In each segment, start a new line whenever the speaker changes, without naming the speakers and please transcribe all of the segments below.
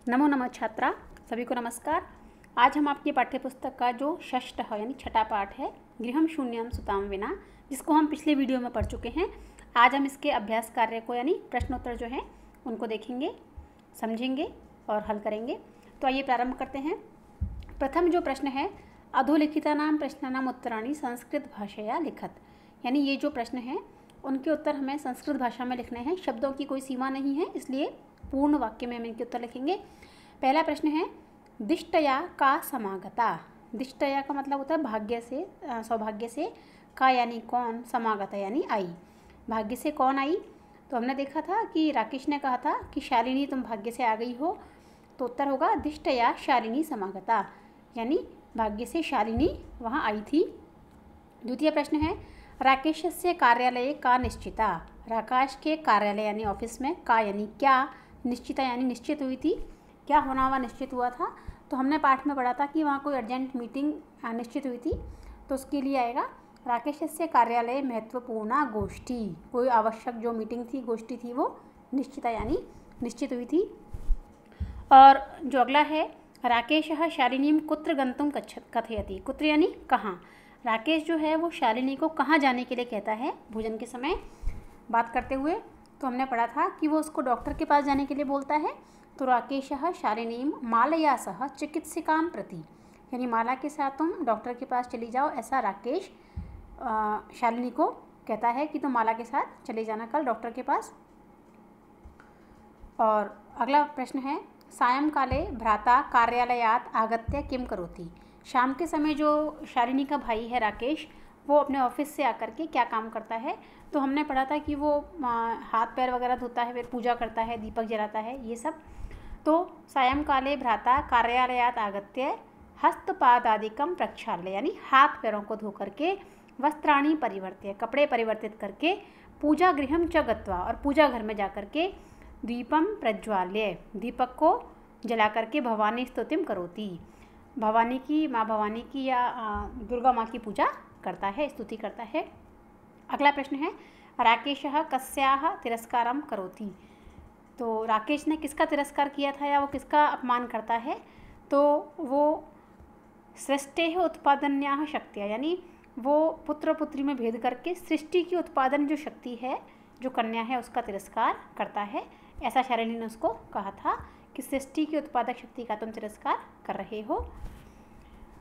नमो नमः छात्रा, सभी को नमस्कार। आज हम आपकी पाठ्यपुस्तक का जो षष्ठ है यानी छठा पाठ है गृहम शून्यम सुताम विना, जिसको हम पिछले वीडियो में पढ़ चुके हैं। आज हम इसके अभ्यास कार्य को यानी प्रश्नोत्तर जो हैं उनको देखेंगे, समझेंगे और हल करेंगे। तो आइए प्रारंभ करते हैं। प्रथम जो प्रश्न है, अधोलिखितानां प्रश्नानां उत्तराणि संस्कृत भाषया लिखत, यानी ये जो प्रश्न हैं उनके उत्तर हमें संस्कृत भाषा में लिखने हैं। शब्दों की कोई सीमा नहीं है, इसलिए पूर्ण वाक्य में हम इनके उत्तर लिखेंगे। पहला प्रश्न है, दिष्टया का समागता। दिष्टया का मतलब होता है भाग्य से, सौभाग्य से। का यानी कौन, समागता यानी आई। भाग्य से कौन आई? तो हमने देखा था कि राकेश ने कहा था कि शालिनी तुम भाग्य से आ गई हो, तो उत्तर होगा दिष्टया शालिनी समागता, यानी भाग्य से शालिनी वहाँ आई थी। द्वितीय प्रश्न है, राकेशस्य कार्यालय का निश्चिता। राकेश के कार्यालय यानी ऑफिस में का यानी क्या, निश्चिता यानी निश्चित हुई थी। क्या होना हुआ निश्चित हुआ था? तो हमने पाठ में पढ़ा था कि वहाँ कोई अर्जेंट मीटिंग निश्चित हुई थी, तो उसके लिए आएगा राकेशस्य कार्यालय महत्वपूर्ण गोष्ठी। कोई आवश्यक जो मीटिंग थी, गोष्ठी थी, वो निश्चिता यानी निश्चित हुई थी। और जो अगला है, राकेशः शालिनीं कुत्र गन्तुं कथयति। कुत्र यानी कहाँ। राकेश जो है वो शालिनी को कहाँ जाने के लिए कहता है भोजन के समय बात करते हुए। तो हमने पढ़ा था कि वो उसको डॉक्टर के पास जाने के लिए बोलता है। तो राकेशः शालिनीं मालया सह चिकित्सिकां प्रति, यानी माला के साथ तुम डॉक्टर के पास चली जाओ, ऐसा राकेश शालिनी को कहता है कि तुम माला के साथ चले जाना कल डॉक्टर के पास। और अगला प्रश्न है, सायंकाले भ्राता कार्यालयात् आगत्य किं करोति। शाम के समय जो शालिनी का भाई है राकेश, वो अपने ऑफिस से आकर के क्या काम करता है? तो हमने पढ़ा था कि वो हाथ पैर वगैरह धोता है, फिर पूजा करता है, दीपक जलाता है, ये सब। तो सायंकाले भ्राता कार्यालयात् आगत्य हस्तपादादिकं प्रक्षाल्य, यानी हाथ पैरों को धो करके, वस्त्राणि परिवर्त्य, कपड़े परिवर्तित करके, पूजा गृहं च गत्वा, और पूजा घर में जा करके, दीपम प्रज्वाल्य, दीपक को जला करके भवानी स्तुतिम करोति, भवानी की, माँ भवानी की या दुर्गा माँ की पूजा करता है, स्तुति करता है। अगला प्रश्न है, राकेशः कस्याः तिरस्कारं करोति। तो राकेश ने किसका तिरस्कार किया था या वो किसका अपमान करता है? तो वो सृष्टेः उत्पादन्याः शक्तियाँ, यानी वो पुत्र पुत्री में भेद करके सृष्टि की उत्पादन जो शक्ति है, जो कन्या है, उसका तिरस्कार करता है। ऐसा शालिनी ने उसको कहा था कि सृष्टि की उत्पादक शक्ति का तुम तिरस्कार कर रहे हो।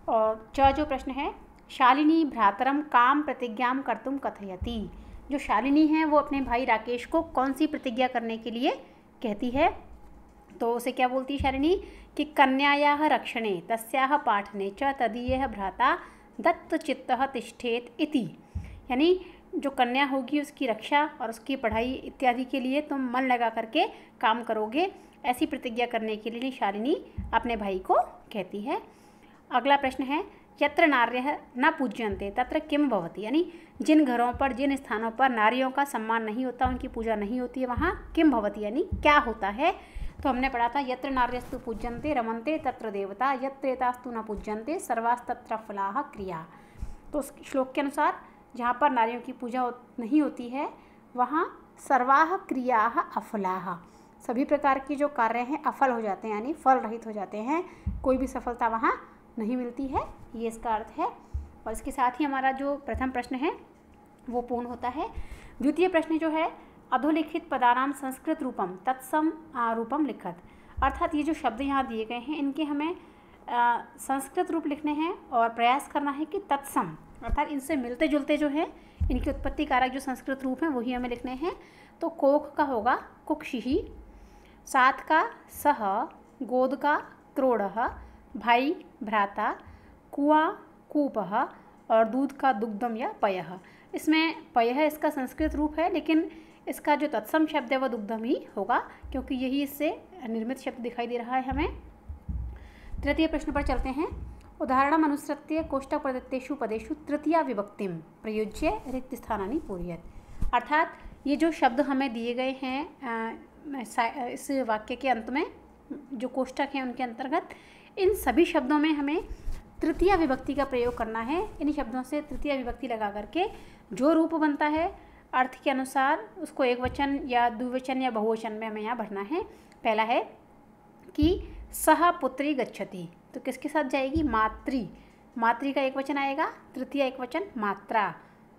और जो प्रश्न है, शालिनी भ्रातरम काम प्रतिज्ञां कर्तुं कथयति। जो शालिनी है वो अपने भाई राकेश को कौन सी प्रतिज्ञा करने के लिए कहती है? तो उसे क्या बोलती है शालिनी कि कन्यायाः रक्षणे तस्याः पाठने च तदीयः भ्राता दत्तचित्तः तिष्ठेत इति, यानी जो कन्या होगी उसकी रक्षा और उसकी पढ़ाई इत्यादि के लिए तुम मन लगा करके काम करोगे, ऐसी प्रतिज्ञा करने के लिए शालिनी अपने भाई को कहती है। अगला प्रश्न है, यत्र नार्यः न पूज्यन्ते तत्र किम भवति, यानी जिन घरों पर, जिन स्थानों पर नारियों का सम्मान नहीं होता, उनकी पूजा नहीं होती है, वहाँ किम भवति यानी क्या होता है? तो हमने पढ़ा था, यत्र नार्यस्तु पूज्यन्ते रमन्ते तत्र देवता, यत्रेतास्तु न पूज्यन्ते सर्वास्तत्र फलाः क्रिया। तो श्लोक के अनुसार जहाँ पर नारियों की पूजा नहीं होती है वहाँ सर्वाः क्रियाः अफलाः, सभी प्रकार की जो कार्य हैं अफल हो जाते हैं, यानी फल रहित हो जाते हैं, कोई भी सफलता वहाँ नहीं मिलती है, ये इसका अर्थ है। और इसके साथ ही हमारा जो प्रथम प्रश्न है वो पूर्ण होता है। द्वितीय प्रश्न जो है, अधोलिखित पदानां संस्कृत रूपम तत्सम रूपम लिखत, अर्थात ये जो शब्द यहाँ दिए गए हैं इनके हमें संस्कृत रूप लिखने हैं और प्रयास करना है कि तत्सम, अर्थात इनसे मिलते जुलते जो है, इनके उत्पत्ति कारक जो संस्कृत रूप हैं वही हमें लिखने हैं। तो कोख का होगा कुक्षिही, सात का सह, गोद का क्रोड़ः, भाई भ्राता, कुआं कूपः, और दूध का दुग्धम या पयः। इसमें पयः इसका संस्कृत रूप है, लेकिन इसका जो तत्सम शब्द है वह दुग्धम ही होगा, क्योंकि यही इससे निर्मित शब्द दिखाई दे रहा है हमें। तृतीय प्रश्न पर चलते हैं, उदाहरणम् अनुसृत्य कोष्टक प्रदत्तेषु पदेषु तृतीया विभक्तिम प्रयुज्य रिक्त स्थानानि पूरयेत्, अर्थात ये जो शब्द हमें दिए गए हैं इस वाक्य के अंत में, जो कोष्टक हैं उनके अंतर्गत, इन सभी शब्दों में हमें तृतीया विभक्ति का प्रयोग करना है। इन शब्दों से तृतीया विभक्ति लगा करके जो रूप बनता है अर्थ के अनुसार उसको एक वचन या द्विवचन या बहुवचन में हमें यहाँ भरना है। पहला है कि सह पुत्री गच्छति, तो किसके साथ जाएगी? मातृ। मातृ का एक वचन आएगा, तृतीय एक वचन मात्रा,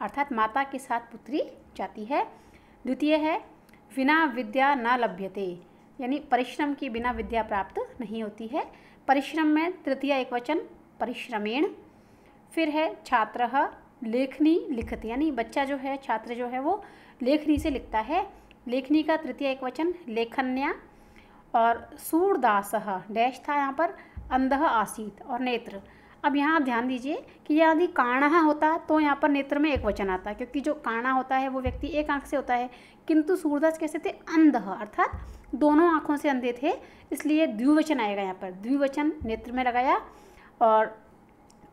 अर्थात माता के साथ पुत्री जाती है। द्वितीय है विना विद्या न लभ्यते, यानी परिश्रम के बिना विद्या प्राप्त नहीं होती है। परिश्रम में तृतीय एक वचन परिश्रमेण। फिर है छात्रः लेखनी लिखति, यानी बच्चा जो है, छात्र जो है वो लेखनी से लिखता है। लेखनी का तृतीय एक वचन लेखन्या। और सूरदासः डैश था यहाँ पर, अंधः आसीत और नेत्र। अब यहाँ आप ध्यान दीजिए कि यदि काणः होता तो यहाँ पर नेत्र में एक वचन आता, क्योंकि जो काणा होता है वो व्यक्ति एक आंख से होता है, किंतु सूरदास कैसे थे? अंधः, अर्थात दोनों आँखों से अंधे थे, इसलिए द्विवचन आएगा यहाँ पर। द्विवचन नेत्र में लगाया और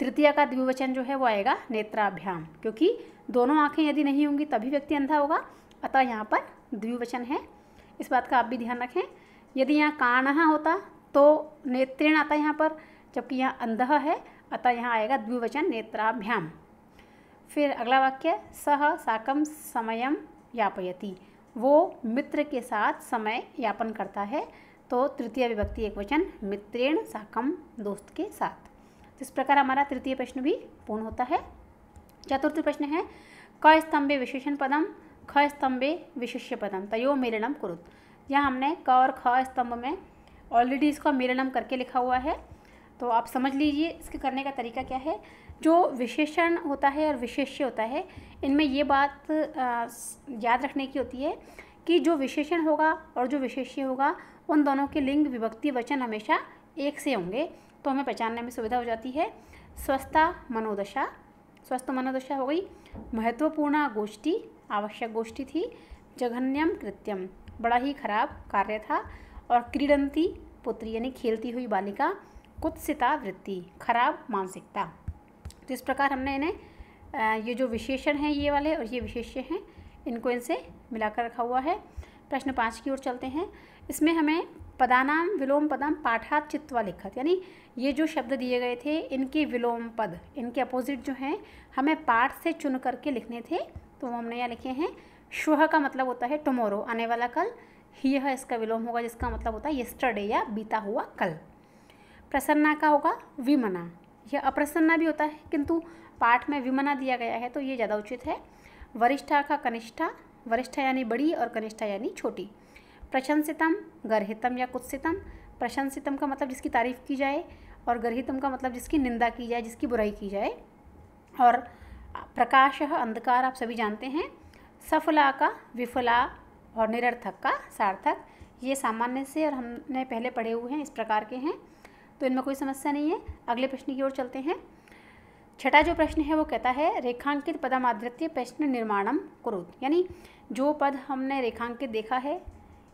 तृतीय का द्विवचन जो है वो आएगा नेत्राभ्याम, क्योंकि दोनों आँखें यदि नहीं होंगी तभी व्यक्ति अंधा होगा, अतः यहाँ पर द्विवचन है। इस बात का आप भी ध्यान रखें। यदि यहाँ काणः होता तो नेत्रेण आता यहाँ पर, जबकि यहाँ अंधः है, अतः यहाँ आएगा द्विवचन नेत्राभ्याम। फिर अगला वाक्य सह साकं समयं यापयति, वो मित्र के साथ समय यापन करता है, तो तृतीय विभक्ति एक वचन मित्रेण साकं, दोस्त के साथ। इस प्रकार हमारा तृतीय प्रश्न भी पूर्ण होता है। चतुर्थ प्रश्न है क स्तंभे विशेषण पदम ख स्तंभे विशिष्य पदम तयो मेलनम कुरुत। यहाँ हमने क और ख स्तंभ में ऑलरेडी इसका मेलनम करके लिखा हुआ है, तो आप समझ लीजिए इसके करने का तरीका क्या है। जो विशेषण होता है और विशेष्य होता है, इनमें ये बात याद रखने की होती है कि जो विशेषण होगा और जो विशेष्य होगा उन दोनों के लिंग विभक्ति वचन हमेशा एक से होंगे, तो हमें पहचानने में सुविधा हो जाती है। स्वस्था मनोदशा, स्वस्थ मनोदशा हो गई। महत्वपूर्ण गोष्ठी, आवश्यक गोष्ठी थी। जघन्यम कृत्यम, बड़ा ही खराब कार्य था। और क्रीडंती पुत्री, यानी खेलती हुई बालिका। कुत्सिता वृत्ति, खराब मानसिकता। तो इस प्रकार हमने इन्हें ये जो विशेषण हैं ये वाले और ये विशेष्य हैं, इनको इनसे मिलाकर रखा हुआ है। प्रश्न 5 की ओर चलते हैं। इसमें हमें पदानाम विलोम पदम पाठात चित्वा लिखत, यानी ये जो शब्द दिए गए थे इनके विलोम पद, इनके अपोजिट जो हैं हमें पाठ से चुन करके लिखने थे, तो हमने यहाँ लिखे हैं। श्वः का मतलब होता है टुमारो, आने वाला कल। ह्यः इसका विलोम होगा जिसका मतलब होता है यस्टरडे या बीता हुआ कल। प्रसन्ना का होगा विमना, यह अप्रसन्ना भी होता है किंतु पाठ में विमना दिया गया है तो ये ज़्यादा उचित है। वरिष्ठा का कनिष्ठा, वरिष्ठा यानी बड़ी और कनिष्ठा यानी छोटी। प्रशंसितम गर्हितम या कुत्सितम, प्रशंसितम का मतलब जिसकी तारीफ़ की जाए और गर्हितम का मतलब जिसकी निंदा की जाए, जिसकी बुराई की जाए। और प्रकाशः अंधकार आप सभी जानते हैं। सफला का विफला और निरर्थक का सार्थक, ये सामान्य से और हमने पहले पढ़े हुए हैं, इस प्रकार के हैं, तो इनमें कोई समस्या नहीं है। अगले प्रश्न की ओर चलते हैं। छठा जो प्रश्न है वो कहता है रेखांकित पदमाधृत्य प्रश्न निर्माणम कुरुत, यानी जो पद हमने रेखांकित देखा है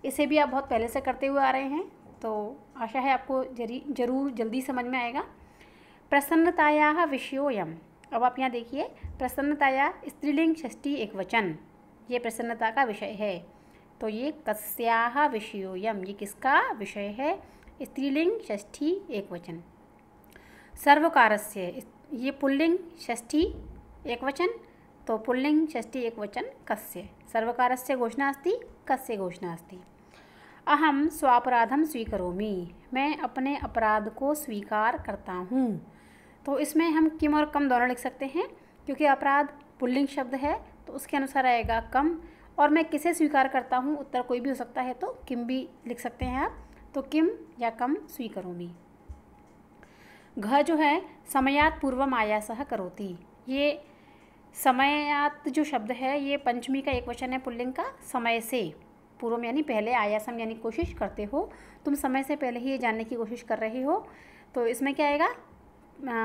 इसे भी आप बहुत पहले से करते हुए आ रहे हैं, तो आशा है आपको जरूर जल्दी समझ में आएगा। प्रसन्नतायाः विषयोयम, अब आप यहाँ देखिए प्रसन्नताया स्त्रीलिंग षष्ठी एक वचन, ये प्रसन्नता का विषय है, तो ये कस्याः विषयोयम, ये किसका विषय है? स्त्रीलिंग षष्ठी एक वचन। सर्वकारस्य, ये पुल्लिंग षष्ठी एक वचन, तो पुल्लिंग षष्ठी एक वचन कस्य। सर्वकारस्य घोषणा अस्ति, कस्य घोषणा अस्ति। अहम स्वापराधम स्वीकरोमि, मैं अपने अपराध को स्वीकार करता हूँ, तो इसमें हम किम और कम दोनों लिख सकते हैं, क्योंकि अपराध पुल्लिंग शब्द है तो उसके अनुसार आएगा कम। और मैं किसे स्वीकार करता हूँ, उत्तर कोई भी हो सकता है, तो किम भी लिख सकते हैं आप, तो किम या कम स्वीकरोमि। घ जो है समयात् पूर्वम आयासः करोति, ये समयात् जो शब्द है ये पंचमी का एक वचन है पुल्लिंग का। समय से पूर्वम यानी पहले, आयासम यानी कोशिश करते हो, तुम समय से पहले ही ये जानने की कोशिश कर रहे हो, तो इसमें क्या आएगा?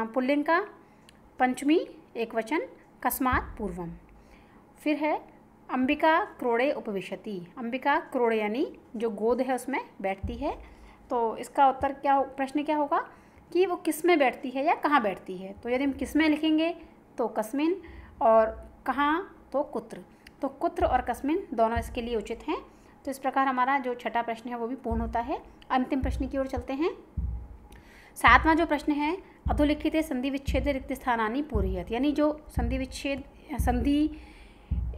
पुल्लिंग का पंचमी एक वचन कस्मात् पूर्वम। फिर है अंबिका क्रोड़े उपविशति, अंबिका क्रोड़े यानी जो गोद है उसमें बैठती है, तो इसका उत्तर क्या, प्रश्न क्या होगा कि वो किस में बैठती है या कहाँ बैठती है। तो यदि हम किस में लिखेंगे तो कस्मिन, और कहाँ तो कुत्र, तो कुत्र और कस्मिन दोनों इसके लिए उचित हैं। तो इस प्रकार हमारा जो छठा प्रश्न है वो भी पूर्ण होता है। अंतिम प्रश्न की ओर चलते हैं। सातवां जो प्रश्न है अधोलिखित संधि विच्छेद रिक्त स्थानानि पूरयत, यानी जो संधि विच्छेद संधि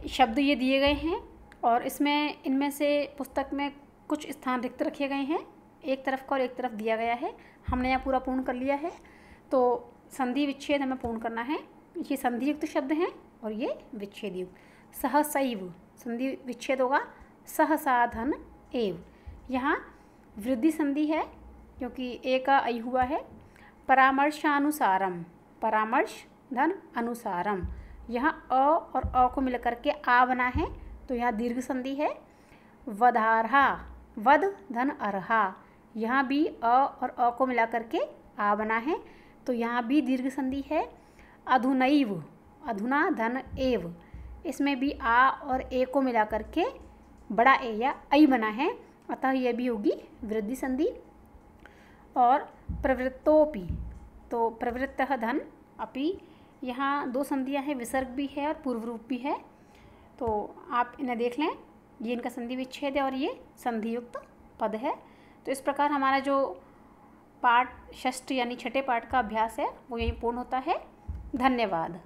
शब्द ये दिए गए हैं और इसमें इनमें से पुस्तक में कुछ स्थान रिक्त रखे गए हैं, एक तरफ का और एक तरफ दिया गया है। हमने यहाँ पूरा पूर्ण कर लिया है। तो संधि विच्छेद हमें पूर्ण करना है। ये संधि युक्त शब्द हैं और ये विच्छेद युक्त। सहसैव संधि विच्छेद होगा सहसाधन एव। यहाँ वृद्धि संधि है क्योंकि ए का ऐ हुआ है। परामर्शानुसारम परामर्श धन अनुसारम, यहाँ अ और अ को मिलकर के आ बना है तो यहाँ दीर्घ संधि है। वधारहा वध धन अरहा, यहाँ भी अ और अ को मिलाकर के आ बना है तो यहाँ भी दीर्घ संधि है। अधुनैव अधुना धन एव, इसमें भी आ और ए को मिलाकर के बड़ा ए या ऐ बना है अतः यह भी होगी वृद्धि संधि। और प्रवृत्तोपि तो प्रवृत्तः धन अपि, यहाँ दो संधियाँ हैं, विसर्ग भी है और पूर्व रूप भी है। तो आप इन्हें देख लें, ये इनका संधि विच्छेद है और ये संधि युक्त पद है। तो इस प्रकार हमारा जो पाठ षष्ठ यानी छठे पाठ का अभ्यास है वो यहीं पूर्ण होता है। धन्यवाद।